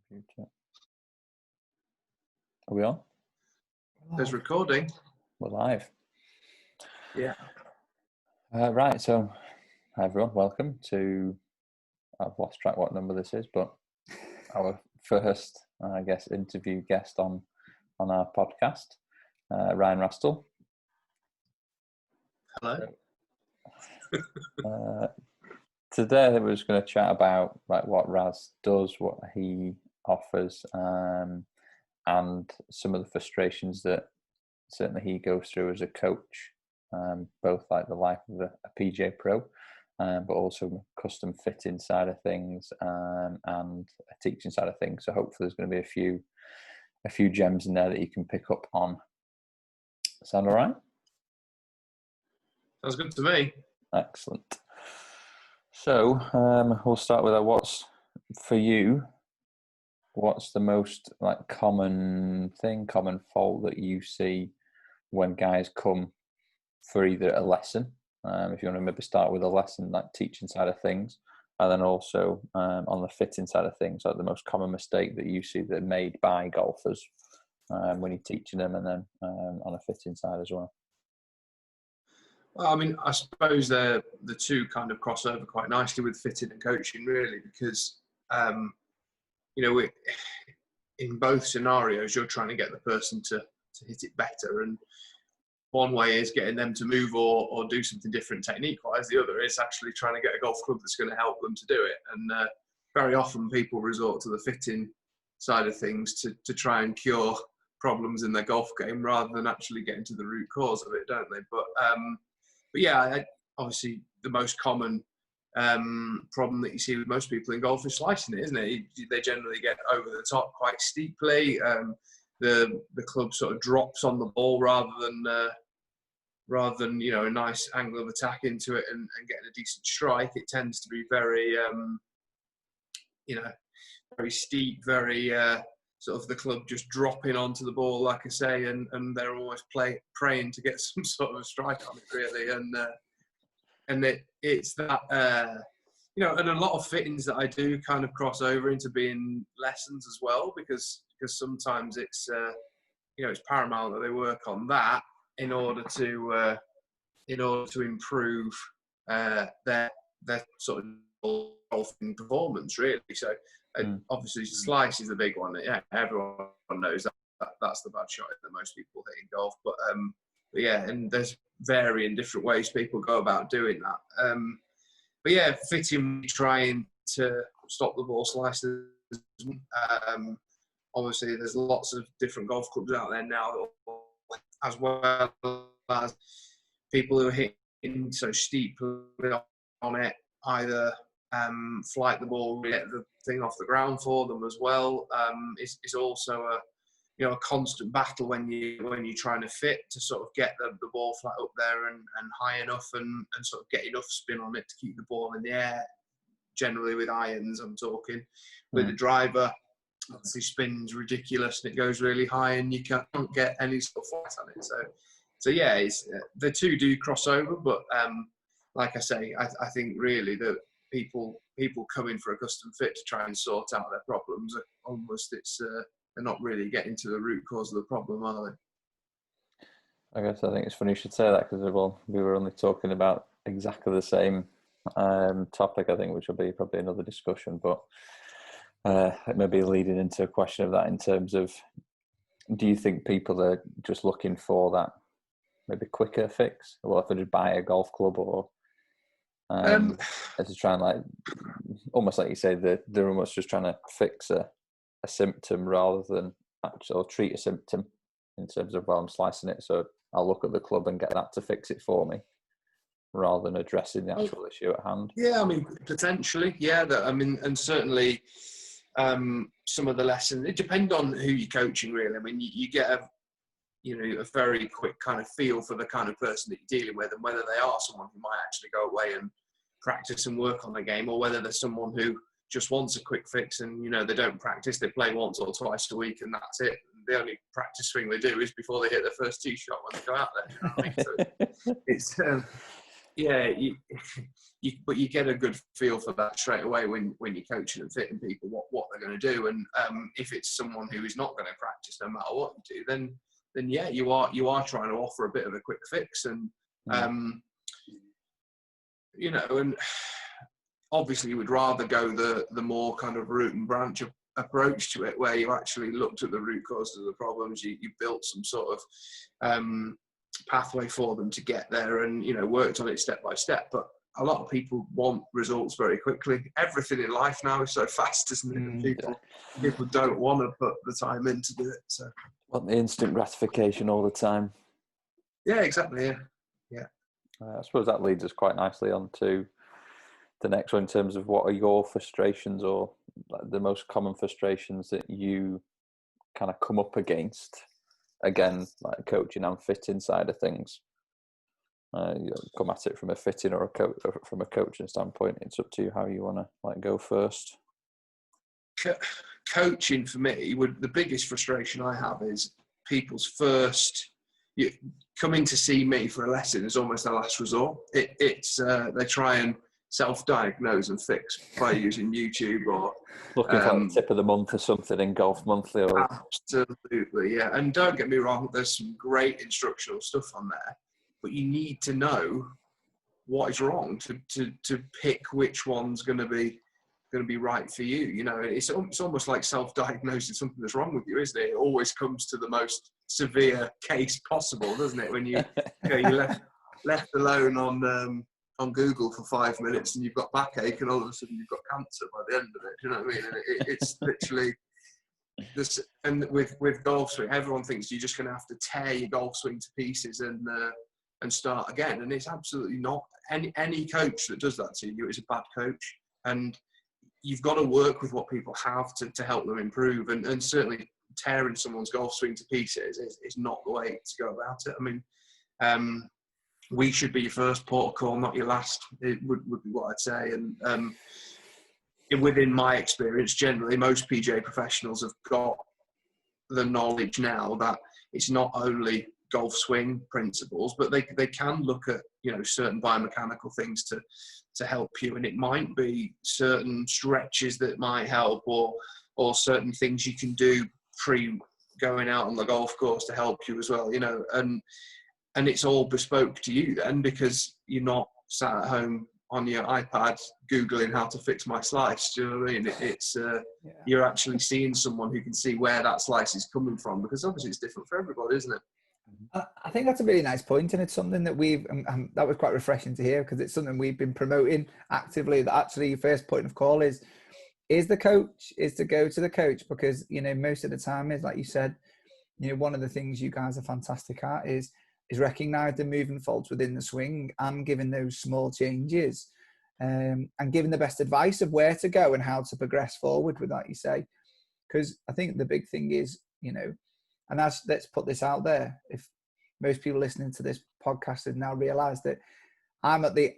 Computer. Are we on? There's recording. We're live. Yeah. Right, so hi everyone, welcome to, I've lost track what number this is, but our first, I guess, interview guest on our podcast, Ryan Rastall. Hello. Today we're just going to chat about like what Raz does, what he offers, and some of the frustrations that certainly he goes through as a coach, both like the life of a PGA Pro, but also custom fitting side of things, and a teaching side of things. So hopefully there's going to be a few gems in there that you can pick up on. Sound all right? Sounds good to me. Excellent. So we'll start with what's for you. What's the most like common fault that you see when guys come for either a lesson? If you want to maybe start with a lesson, like teaching side of things, and then also on the fitting side of things, like the most common mistake that you see that are made by golfers when you're teaching them, and then on a fitting side as well. Well, I mean, I suppose the two kind of cross over quite nicely with fitting and coaching, really, because in both scenarios, you're trying to get the person to hit it better, and one way is getting them to move or do something different technique-wise. The other is actually trying to get a golf club that's going to help them to do it. And very often people resort to the fitting side of things to try and cure problems in their golf game rather than actually getting to the root cause of it, don't they? But yeah, obviously the most common problem that you see with most people in golf is slicing it, isn't it? They generally get over the top quite steeply. The club sort of drops on the ball rather than a nice angle of attack into it and getting a decent strike. It tends to be very very steep, very sort of the club just dropping onto the ball, like I say, and they're almost praying to get some sort of a strike on it, really. And it's that and a lot of fittings that I do kind of cross over into being lessons as well, because sometimes it's it's paramount that they work on that in order to improve their sort of golfing performance, really. So obviously slice is a big one. Yeah, everyone knows that's the bad shot that most people hit in golf. But yeah, and there's varying different ways people go about doing that. But yeah, fitting, trying to stop the ball slices. Obviously, there's lots of different golf clubs out there now, as well as people who are hitting so steeply on it, either flight the ball, get the thing off the ground for them as well. It's also a constant battle when you're trying to fit to sort of get the ball flat up there and high enough and sort of get enough spin on it to keep the ball in the air. Generally with irons, I'm talking. With the driver, obviously spins ridiculous and it goes really high and you can't get any sort of flight on it. So yeah, the two do cross over, but like I say, I think really that people come in for a custom fit to try and sort out their problems. Almost they're not really getting to the root cause of the problem, are they? I think it's funny you should say that, because we were only talking about exactly the same topic, I think, which will be probably another discussion, but it may be leading into a question of that in terms of, do you think people are just looking for that maybe quicker fix? Well, if they just buy a golf club or to try and, like, almost like you say, they're almost just trying to fix a symptom rather than actually treat a symptom in terms of, well, I'm slicing it, so I'll look at the club and get that to fix it for me, rather than addressing the actual issue at hand. Yeah, I mean, potentially, yeah. And certainly some of the lessons, it depends on who you're coaching, really. I mean, you get a very quick kind of feel for the kind of person that you're dealing with, and whether they are someone who might actually go away and practice and work on the game, or whether there's someone who just wants a quick fix and, they don't practice, they play once or twice a week and that's it. The only practice swing they do is before they hit their first tee shot when they go out there. You know what I mean? So Yeah, but you get a good feel for that straight away when you're coaching and fitting people what they're going to do, and if it's someone who is not going to practice no matter what you do, then yeah, you are trying to offer a bit of a quick fix, and you know, and obviously you would rather go the more kind of root and branch approach to it, where you actually looked at the root cause of the problems, you built some sort of pathway for them to get there, and you know, worked on it step by step. But a lot of people want results very quickly. Everything in life now is so fast, isn't it? And people don't want to put the time in to do it. So want the instant gratification all the time. Yeah, exactly. Yeah. I suppose that leads us quite nicely on to the next one in terms of what are your frustrations, or like the most common frustrations that you kind of come up against, again, like coaching and fitting side of things. You come at it from a fitting or from a coaching standpoint. It's up to you how you want to like go first. Coaching for me, the biggest frustration I have is people's first coming to see me for a lesson is almost their last resort. It's they try and self-diagnose and fix by using YouTube or looking for like tip of the month or something in Golf Monthly. Or absolutely, yeah. And don't get me wrong, there's some great instructional stuff on there, but you need to know what is wrong to pick which one's going to be right for you. You know, it's almost like self-diagnosing something that's wrong with you, isn't it? It always comes to the most severe case possible, doesn't it? When you're left alone on Google for 5 minutes and you've got backache, and all of a sudden you've got cancer by the end of it. Do you know what I mean? And it's literally this. And with golf swing, everyone thinks you're just going to have to tear your golf swing to pieces and start again. And it's absolutely not. Any coach that does that to you is a bad coach. And you've got to work with what people have to help them improve. And certainly tearing someone's golf swing to pieces is not the way to go about it. I mean, we should be your first port of call, not your last. It would be what I'd say. And within my experience, generally, most PGA professionals have got the knowledge now that it's not only golf swing principles, but they can look at, you know, certain biomechanical things to help you. And it might be certain stretches that might help, or certain things you can do pre going out on the golf course to help you as well, you know. And it's all bespoke to you then, because you're not sat at home on your iPad Googling how to fix my slice. Do you know what I mean? It's you're actually seeing someone who can see where that slice is coming from, because obviously it's different for everybody, isn't it? I think that's a really nice point, and it's something that we've that was quite refreshing to hear, because it's something we've been promoting actively. That actually your first point of call is to go to the coach, because, you know, most of the time is, like you said, you know, one of the things you guys are fantastic at is recognize the movement faults within the swing and giving those small changes, and giving the best advice of where to go and how to progress forward with that, you say. Because I think the big thing is, you know, and let's put this out there, if most people listening to this podcast have now realized that I'm at the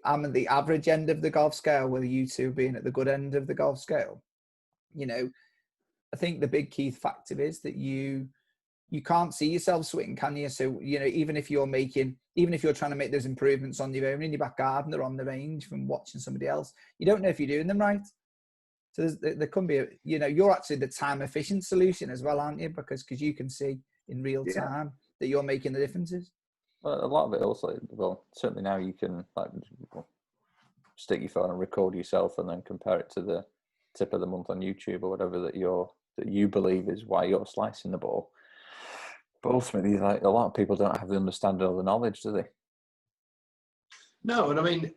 average end of the golf scale, with you two being at the good end of the golf scale. You know, I think the big key factor is that you can't see yourself swing, can you? So, you know, even if you're trying to make those improvements on your own in your back garden or on the range from watching somebody else, you don't know if you're doing them right. So there can be, you know, you're actually the time efficient solution as well, aren't you? Because you can see in real time that you're making the differences. Well, a lot of it also, well, certainly now you can like stick your phone and record yourself and then compare it to the tip of the month on YouTube or whatever that you believe is why you're slicing the ball. But ultimately, like, a lot of people don't have the understanding or the knowledge, do they? No, and I mean,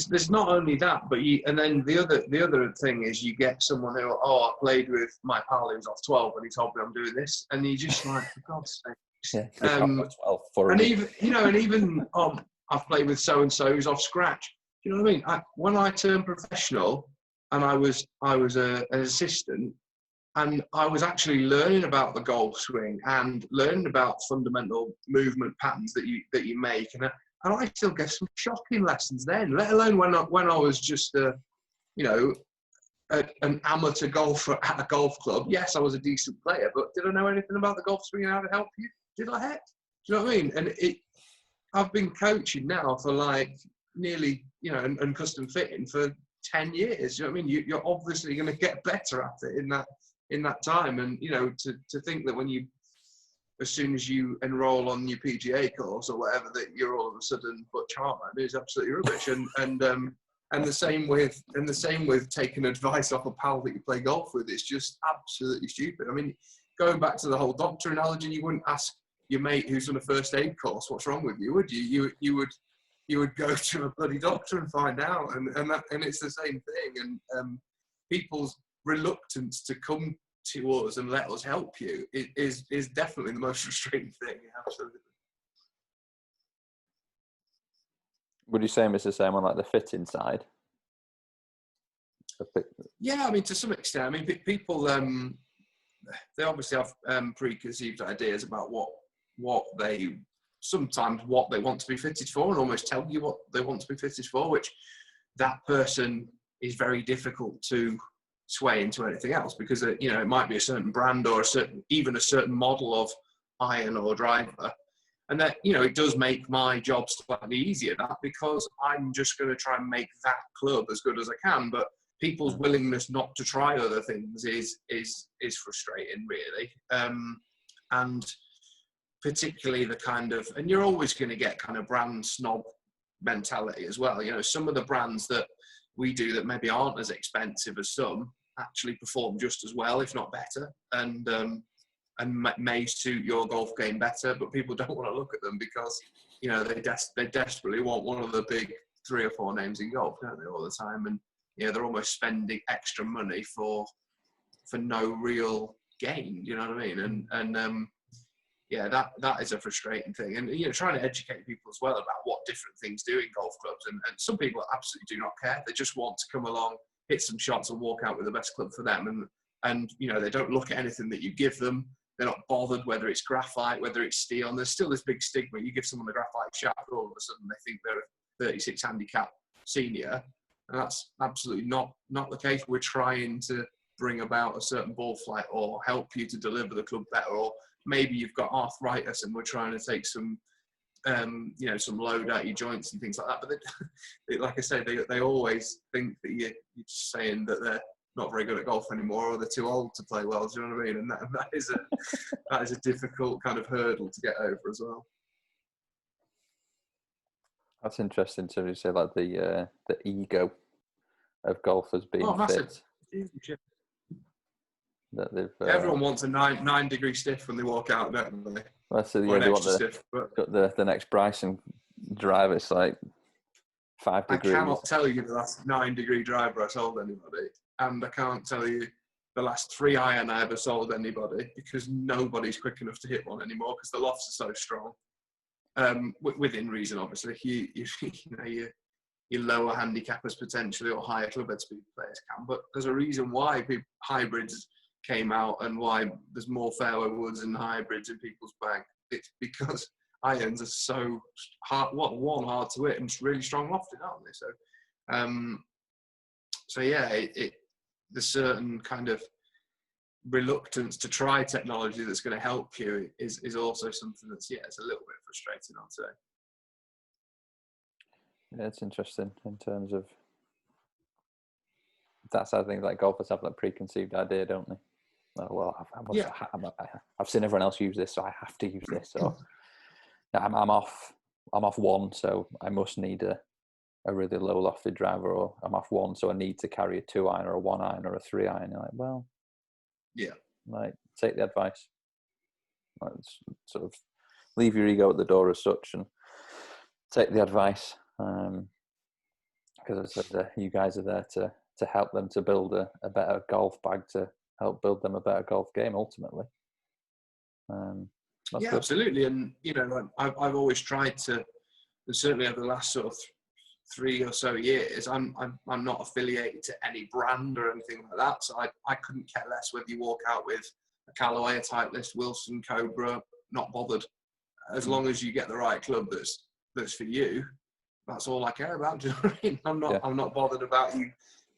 there's not only that, but and then the other thing is you get someone who, I played with my pal who's off 12 and he told me I'm doing this, and you just like, for God's sake. Yeah, 12 for and even I've played with so and so who's off scratch. Do you know what I mean? When I turned professional, and I was an assistant, and I was actually learning about the golf swing and learning about fundamental movement patterns that you make, and I still get some shocking lessons then. Let alone when I was just an amateur golfer at a golf club. Yes, I was a decent player, but did I know anything about the golf swing and how to help you? Did I? Heck, do you know what I mean? And I've been coaching now for like nearly, and custom fitting for 10 years. You know what I mean? You're obviously going to get better at it in that time. And, to think that as soon as you enroll on your PGA course or whatever, that you're all of a sudden Butch Hartman is absolutely rubbish. And the same with taking advice off a pal that you play golf with. It's just absolutely stupid. I mean, going back to the whole doctor analogy, you wouldn't ask your mate who's on a first aid course what's wrong with you, would you? You would go to a bloody doctor and find out, and it's the same thing. And people's reluctance to come to us and let us help you is definitely the most frustrating thing. Absolutely. Would you say it's the same on like the fitting side? Yeah, I mean, to some extent. I mean, people they obviously have preconceived ideas about what they want to be fitted for, and almost tell you what they want to be fitted for, which that person is very difficult to sway into anything else, because it might be a certain brand or even a certain model of iron or driver, and that it does make my job slightly easier, that because I'm just going to try and make that club as good as I can. But people's willingness not to try other things is frustrating, really, and particularly the kind of, and you're always going to get kind of brand snob mentality as well. Some of the brands that we do that maybe aren't as expensive as some actually perform just as well, if not better, and may suit your golf game better, but people don't want to look at them because they desperately want one of the big 3 or 4 names in golf, don't they, all the time? And they're almost spending extra money for no real gain. You know what I mean? And that is a frustrating thing. And trying to educate people as well about what different things do in golf clubs. And some people absolutely do not care. They just want to come along, hit some shots, and walk out with the best club for them. And they don't look at anything that you give them. They're not bothered whether it's graphite, whether it's steel. And there's still this big stigma. You give someone a graphite shaft, all of a sudden they think they're a 36 handicap senior. And that's absolutely not the case. We're trying to bring about a certain ball flight or help you to deliver the club better. Or maybe you've got arthritis and we're trying to take some load out your joints and things like that. But like I say, they always think that you're just saying that they're not very good at golf anymore, or they're too old to play well. Do you know what I mean? And that is a difficult kind of hurdle to get over as well. That's interesting to say, like the ego of golfers being fit. That they've everyone wants a 9 degree stiff when they walk out, don't they? Well, so they want the next Bryson driver. It's like 5 degrees. I cannot tell you the last 9 degree driver I sold anybody, and I can't tell you the last 3 iron I ever sold anybody, because nobody's quick enough to hit one anymore because the lofts are so strong. Within reason, obviously. Your lower handicappers potentially, or higher club head speed players can, but there's a reason why hybrids came out and why there's more fairway woods and hybrids in people's bag. It's because irons are so hard, hard to hit, and really strong lofted, aren't they? So there's certain kind of reluctance to try technology that's going to help you is also something that's it's a little bit frustrating, I'd say. Yeah, it's interesting in terms of that's how things like golfers have that preconceived idea, don't they? Like, well, I've seen everyone else use this, so I have to use this. So I'm off 1, so I must need a really low lofted driver, or I'm off 1, so I need to carry a 2 iron or a 1 iron or a 3 iron. You're like, well, like, take the advice. Like, sort of leave your ego at the door as such and take the advice. Because as I said, you guys are there to help them to build a better golf bag, to help build them a better golf game ultimately. Good. Absolutely. And I've always tried to, and certainly over the last sort of 3 or so years, I'm not affiliated to any brand or anything like that, so I couldn't care less whether you walk out with a Callaway, a Titleist, Wilson, Cobra, not bothered, as long as you get the right club that's for you. That's all I care about. Do you know what I mean? I'm not bothered about you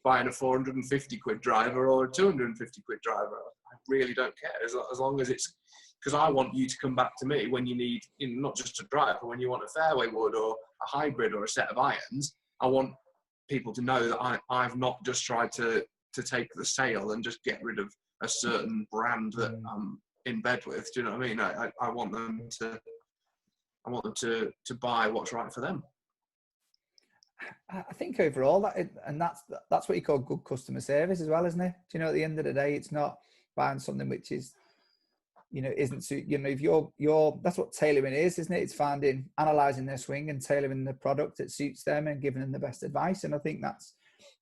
buying a 450 quid driver or a 250 quid driver. I really don't care as long as it's, because I want you to come back to me when you need, not just a driver, when you want a fairway wood or a hybrid or a set of irons. I want people to know that I've not just tried to take the sale and just get rid of a certain brand that I'm in bed with. Do you know what I mean? I want them to buy what's right for them. I think overall that's what you call good customer service as well, isn't it? Do you know, at the end of the day, it's not buying something which is, isn't, if you're that's what tailoring is, isn't it? It's analysing their swing and tailoring the product that suits them and giving them the best advice. And I think that's,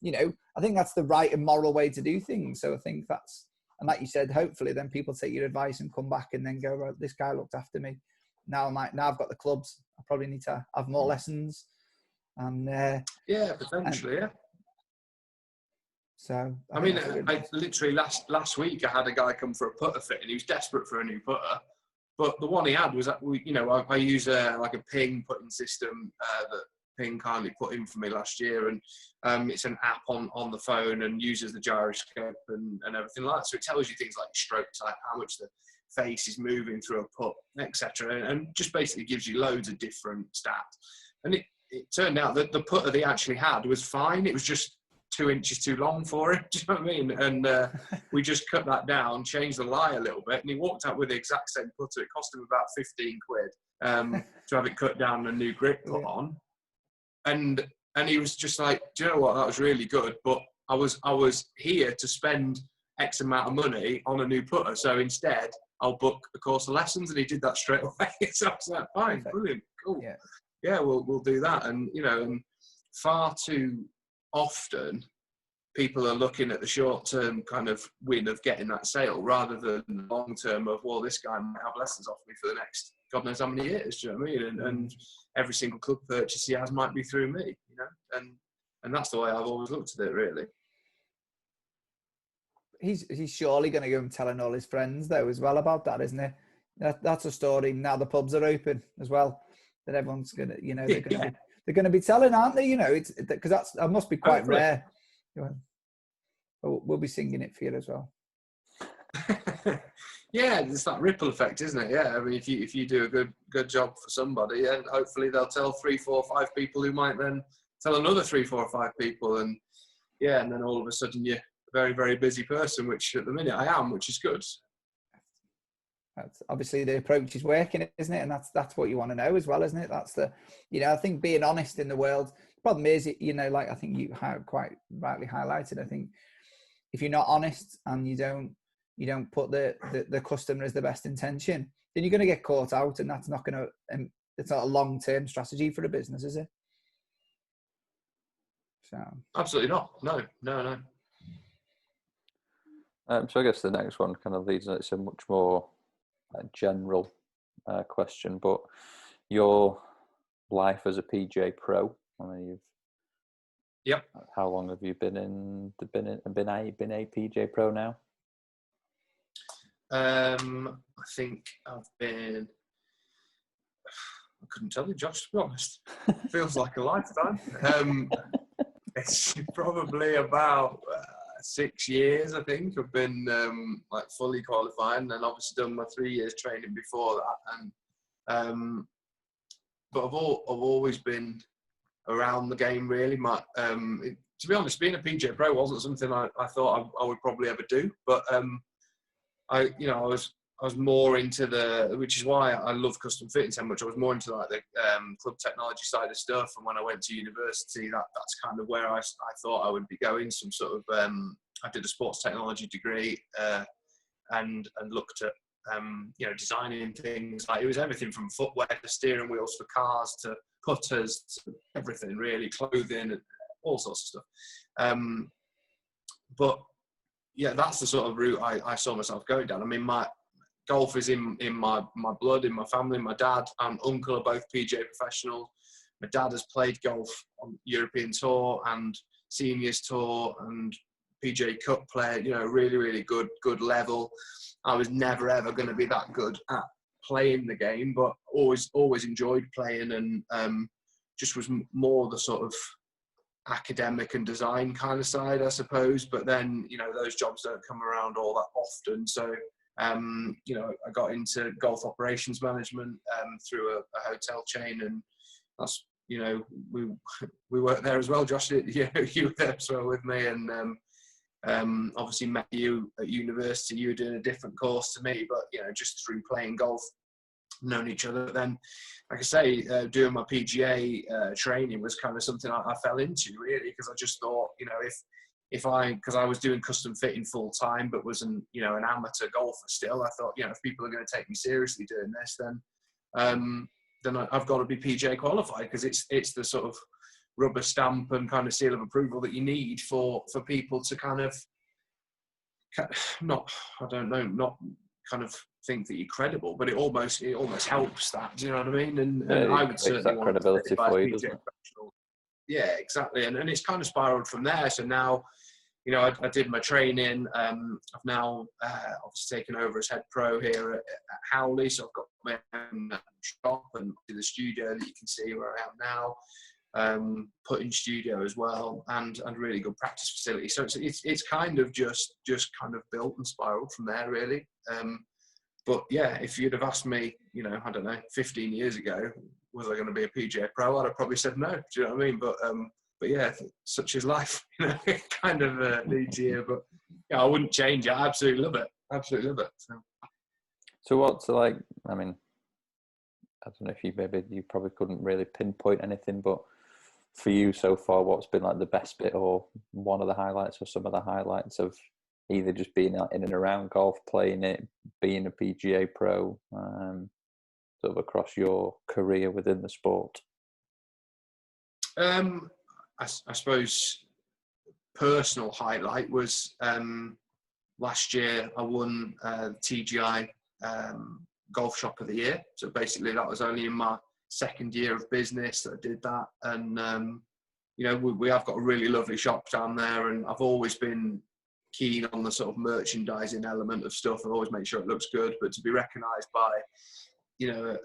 the right and moral way to do things. So I think that's, and like you said, hopefully then people take your advice and come back and then go, well, this guy looked after me. Now I've got the clubs. I probably need to have more lessons. And potentially, yeah. So I literally last week I had a guy come for a putter fit, and he was desperate for a new putter. But the one he had was that I use a ping putting system that Ping kindly put in for me last year, and it's an app on the phone and uses the gyroscope and everything like that. So it tells you things like stroke type, how much the face is moving through a putt, etc., and just basically gives you loads of different stats. And it turned out that the putter they actually had was fine. It was just 2 inches too long for him. Do you know what I mean? And we just cut that down, changed the lie a little bit, and he walked out with the exact same putter. It cost him about 15 quid to have it cut down and a new grip put on. And he was just like, do you know what? That was really good, but I was here to spend X amount of money on a new putter, so instead I'll book a course of lessons. And he did that straight away. So I was like, fine, brilliant, cool. Yeah, we'll do that. And and far too often people are looking at the short-term kind of win of getting that sale rather than the long-term of, well, this guy might have lessons off me for the next God knows how many years. Do you know what I mean? And every single club purchase he has might be through me, and that's the way I've always looked at it, really. He's surely going to go and telling all his friends though as well about that, isn't he? That's a story. Now the pubs are open as well. That everyone's gonna, they're gonna be telling, aren't they? It's because that must be quite rare. We'll be singing it for you as well. Yeah, it's that ripple effect, isn't it? Yeah, I mean, if you do a good job for somebody, and hopefully they'll tell 3, 4, 5 people who might then tell another 3, 4, 5 people, and and then all of a sudden you're a very, very busy person, which at the minute I am, which is good. That's obviously the approach is working, isn't it? And that's what you want to know as well, isn't it? That's the, I think being honest in the world. The problem is, like I think you have quite rightly highlighted. I think if you're not honest and you don't put the customer as the best intention, then you're going to get caught out, and that's not going to. It's not a long-term strategy for a business, is it? So absolutely not. No. So I guess the next one kind of leads. It's a much more general question, but your life as a PGA Pro. I mean, Yep. How long have you been a PGA Pro now? I think I've been. I couldn't tell you, Josh. To be honest, feels like a lifetime. It's probably about 6 years. I think I've been fully qualified, and then obviously done my 3 years training before that. And but I've always been around the game, really. To be honest, being a PGA Pro wasn't something I thought I would probably ever do, but I was more into which is why I love custom fitting so much. I was more into like the club technology side of stuff, and when I went to university, that's kind of where I thought I would be going. Some sort of I did a sports technology degree and looked at designing things. Like, it was everything from footwear to steering wheels for cars to putters to everything, really, clothing and all sorts of stuff. But yeah, that's the sort of route I saw myself going down. I mean, my golf is in my blood, in my family. My dad and uncle are both PGA professionals. My dad has played golf on European Tour and Seniors Tour and PGA Cup player, really, really good level. I was never, ever going to be that good at playing the game, but always enjoyed playing, and just was more the sort of academic and design kind of side, I suppose. But then, you know, those jobs don't come around all that often. So, you know, I got into golf operations management through a hotel chain, and that's, you know, we worked there as well. Josh, you were there as well with me, and obviously met you at university. You were doing a different course to me, but, you know, just through playing golf, known each other. Then, like I say, doing my PGA training was kind of something I fell into, really, because I just thought, you know, because I was doing custom fitting full time, but wasn't, you know, an amateur golfer still. I thought, you know, if people are going to take me seriously doing this, then I've got to be PGA qualified, because it's the sort of rubber stamp and kind of seal of approval that you need for people to kind of not kind of think that you're credible, but it almost helps that. Do you know what I mean? And I would certainly that want credibility for you, doesn't it? Yeah, exactly. And it's kind of spiraled from there. So now, you know, I did my training. I've now obviously taken over as head pro here at Howley. So I've got my own shop and the studio that you can see where I am now. Putting studio as well, and really good practice facility. So it's kind of just kind of built and spiraled from there, really. But yeah, if you'd have asked me, you know, I don't know, 15 years ago, was I going to be a PGA Pro? I'd have probably said no. Do you know what I mean? But yeah, such is life. You know, it kind of leads here. But yeah, I wouldn't change it. I absolutely love it. Absolutely love it. So what's like? I mean, I don't know if you probably couldn't really pinpoint anything, but for you so far, what's been like the best bit, or one of the highlights, or some of the highlights of either just being in and around golf, playing it, being a PGA Pro, sort of across your career within the sport? I suppose personal highlight was last year I won TGI Golf Shop of the Year. So basically that was only in my second year of business that I did that. And, you know, we have got a really lovely shop down there, and I've always been keen on the sort of merchandising element of stuff. I've always made sure it looks good, but to be recognised by, you know,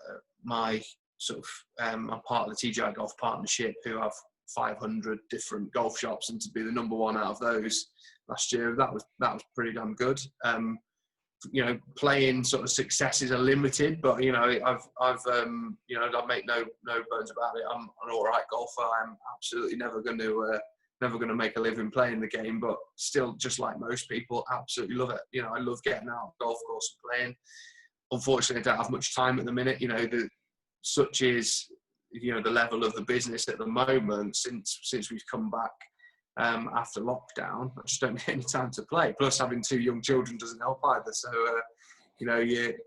my sort of, I'm part of the TGI Golf Partnership, who have 500 different golf shops, and to be the number one out of those last year, that was pretty damn good. You know, playing sort of successes are limited, but, you know, I've you know, I make no bones about it. I'm an all right golfer. I'm absolutely never going to make a living playing the game, but still, just like most people, absolutely love it. You know, I love getting out on the golf course and playing. Unfortunately, I don't have much time at the minute. You know, such is, you know, the level of the business at the moment since we've come back after lockdown. I just don't get any time to play. Plus, having 2 young children doesn't help either. So, you know,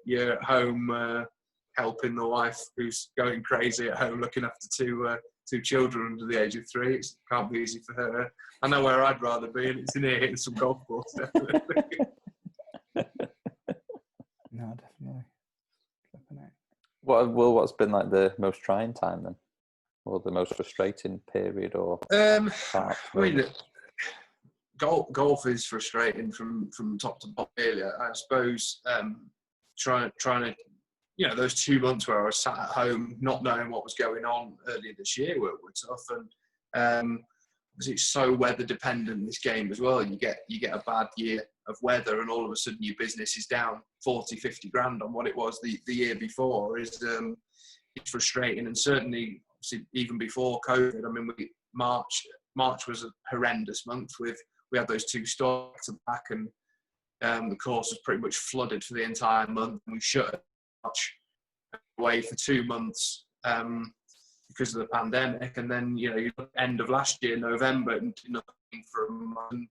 you're at home helping the wife who's going crazy at home looking after two children under the age of 3. It can't be easy for her. I know where I'd rather be, and it's in here hitting some golf balls, definitely. No, definitely. What's been like the most trying time then, or the most frustrating period, or I mean, golf is frustrating from top to bottom, really. I suppose trying to, you know, those 2 months where I was sat at home not knowing what was going on earlier this year were tough, and because it's so weather dependent, this game as well. You get a bad year of weather, and all of a sudden your business is down 40-50 grand on what it was the year before. It's frustrating. And certainly, obviously, even before COVID, I mean, March was a horrendous month. We had those 2 storms to back, and the course was pretty much flooded for the entire month, and we shut March away for 2 months because of the pandemic. And then, you know, you look end of last year, November, and did nothing for a month.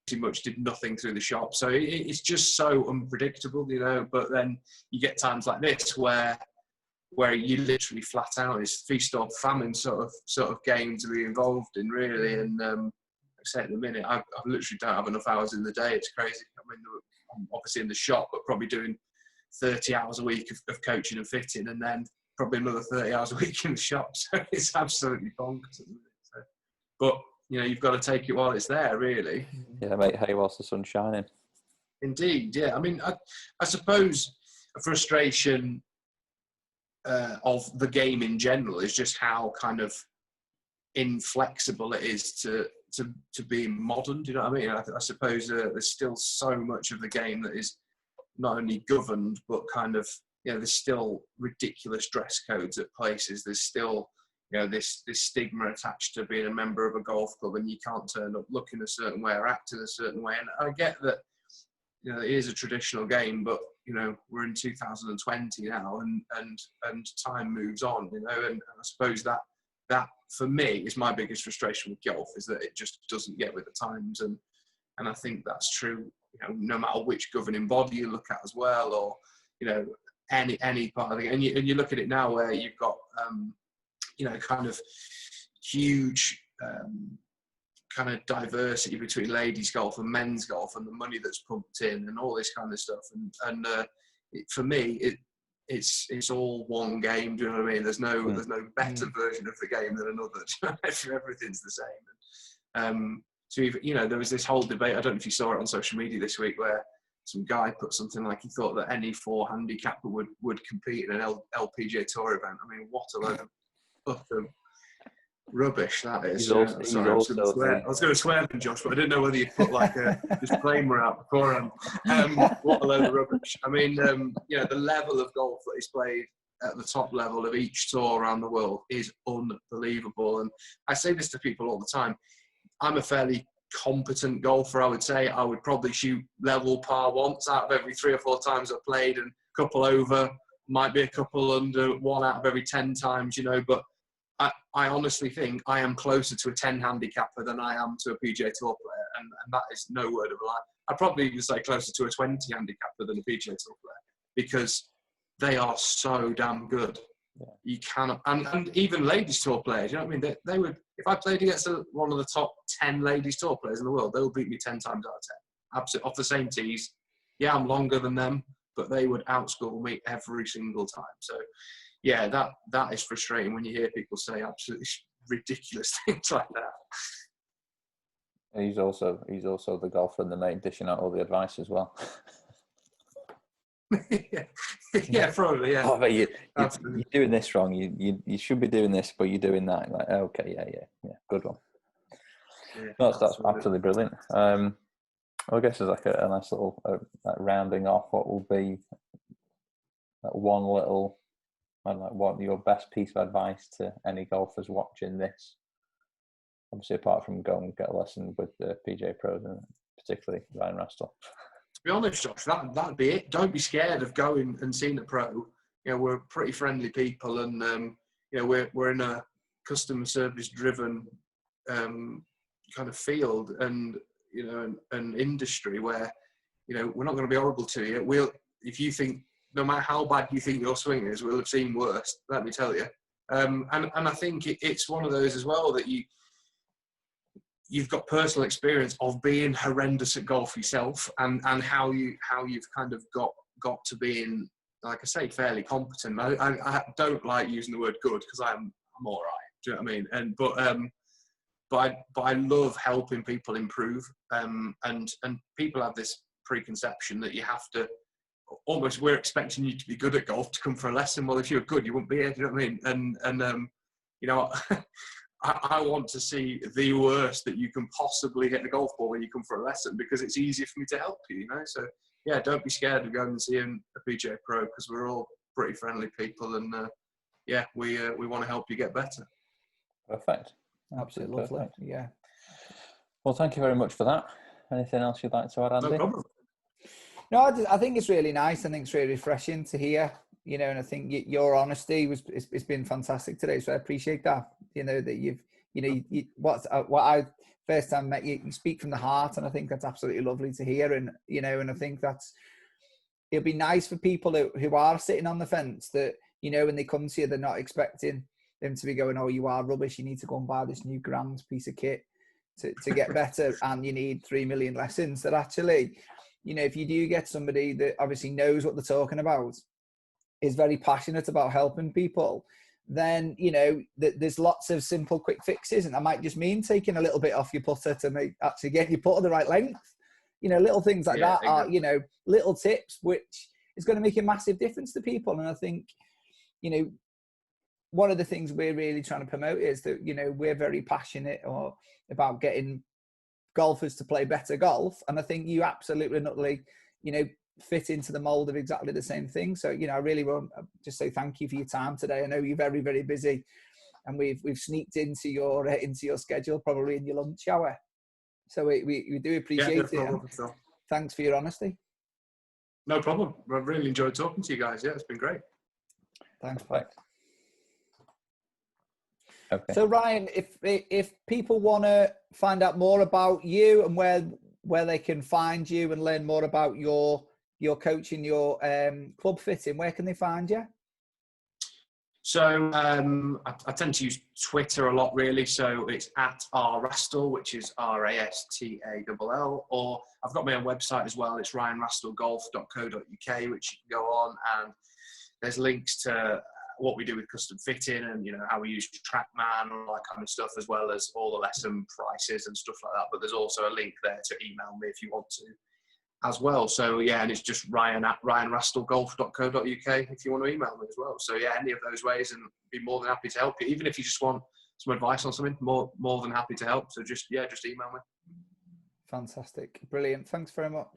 Pretty much did nothing through the shop. So it's just so unpredictable, you know. But then you get times like this where you literally flat out. It's feast or famine sort of game to be involved in, really. And like I say, at the minute, I literally don't have enough hours in the day. It's crazy. I mean, I'm obviously in the shop, but probably doing 30 hours a week of coaching and fitting, and then probably another 30 hours a week in the shop. So it's absolutely bonkers. So, but, you know, you've got to take it while it's there, really. Yeah, make hay whilst the sun's shining. Indeed, yeah. I mean, I suppose a frustration of the game in general is just how kind of inflexible it is to be modern. Do you know what I mean? I suppose there's still so much of the game that is not only governed, but kind of, there's still ridiculous dress codes at places. There's still, this stigma attached to being a member of a golf club, and you can't turn up looking a certain way or act in a certain way. And I get that, it is a traditional game, but we're in 2020 now, and time moves on. And I suppose that for me is my biggest frustration with golf, is that it just doesn't get with the times, and I think that's true. No matter which governing body you look at as well, or any part of the game, and you look at it now where you've got kind of huge kind of diversity between ladies golf and men's golf, and the money that's pumped in and all this kind of stuff, and for me it's all one game. Do you know what I mean? There's no better version of the game than another. Everything's the same. So even, there was this whole debate, I don't know if you saw it on social media this week, where some guy put something like he thought that any 4 handicapper would compete in an LPGA Tour event. I mean, what a load of utter rubbish that is. I was going to swear then, Josh, but I didn't know whether you'd put like a disclaimer out beforehand. What a load of rubbish. I mean, the level of golf that is played at the top level of each tour around the world is unbelievable. And I say this to people all the time. I'm a fairly competent golfer, I would say. I would probably shoot level par once out of every 3 or 4 times I've played, and a couple over, might be a couple under, 1 out of every 10 times, but I honestly think I am closer to a 10 handicapper than I am to a PGA Tour player, and that is no word of a lie. I'd probably even say closer to a 20 handicapper than a PGA Tour player, because they are so damn good. Yeah. You cannot, and even ladies tour players, you know what I mean? They would, if I played against one of the top 10 ladies tour players in the world, they would beat me 10 times out of 10. Absolutely, off the same tees. Yeah, I'm longer than them, but they would outscore me every single time. So, yeah, that is frustrating when you hear people say absolutely ridiculous things like that. He's also the golfer and the mate dishing out all the advice as well. Yeah, probably. Yeah. Oh, but you're doing this wrong. You should be doing this, but you're doing that. Like, okay, yeah, good one. Yeah, that's absolutely brilliant. Well, I guess it's like a nice little rounding off. What will be that one little, what your best piece of advice to any golfers watching this? Obviously, apart from go and get a lesson with the PGA Pros, and particularly Ryan Rastall. To be honest, Josh, that'd be it. Don't be scared of going and seeing a pro. We're pretty friendly people, and we're in a customer service driven kind of field, and an industry where we're not going to be horrible to you. If you think, no matter how bad you think your swing is, we'll have seen worse. Let me tell you. And I think it's one of those as well that you've got personal experience of being horrendous at golf yourself, and how you've kind of got to being, like I say, fairly competent. I don't like using the word good, because I'm all right. Do you know what I mean? And but I love helping people improve. And people have this preconception that you have to, almost, we're expecting you to be good at golf to come for a lesson. Well, if you're good, you wouldn't be here. Do you know what I mean? And I want to see the worst that you can possibly hit a golf ball when you come for a lesson, because it's easier for me to help you, So, yeah, don't be scared of going and seeing a PGA Pro, because we're all pretty friendly people, and, we want to help you get better. Perfect. Absolutely lovely. Perfect. Yeah. Well, thank you very much for that. Anything else you'd like to add, Andy? No problem. No, I think it's really nice. I think it's really refreshing to hear. And I think your honesty it's been fantastic today. So I appreciate that. That what I first time met you speak from the heart, and I think that's absolutely lovely to hear. And and I think it'll be nice for people who are sitting on the fence, that when they come to you, they're not expecting them to be going, "Oh, you are rubbish. You need to go and buy this new grand piece of kit to get better, and you need 3 million lessons." That actually, if you do get somebody that obviously knows what they're talking about, is very passionate about helping people, then there's lots of simple quick fixes, and that might just mean taking a little bit off your putter to actually get your putter the right length. Little things like that exactly. Are little tips which is going to make a massive difference to people. And I think one of the things we're really trying to promote is that, we're very passionate about getting golfers to play better golf. And I think you absolutely not fit into the mold of exactly the same thing. So, I really want to just say thank you for your time today. I know you're very, very busy, and we've sneaked into your schedule, probably in your lunch hour. So we do appreciate it. Thanks for your honesty. No problem. I've really enjoyed talking to you guys. Yeah, it's been great. Thanks, Pat. Okay. So Ryan, if people want to find out more about you and where they can find you and learn more about your coaching, your club fitting, where can they find you? So I tend to use Twitter a lot, really. So it's at Rastall, which is Rastall, or I've got my own website as well. It's ryanrastallgolf.co.uk, which you can go on, and there's links to what we do with custom fitting and, how we use TrackMan and all that kind of stuff, as well as all the lesson prices and stuff like that. But there's also a link there to email me if you want to as well. So yeah, and it's just Ryan at ryanrastallgolf.co.uk if you want to email me as well. So yeah, any of those ways, and be more than happy to help you. Even if you just want some advice on something, more than happy to help. So just email me. Fantastic. Brilliant. Thanks very much.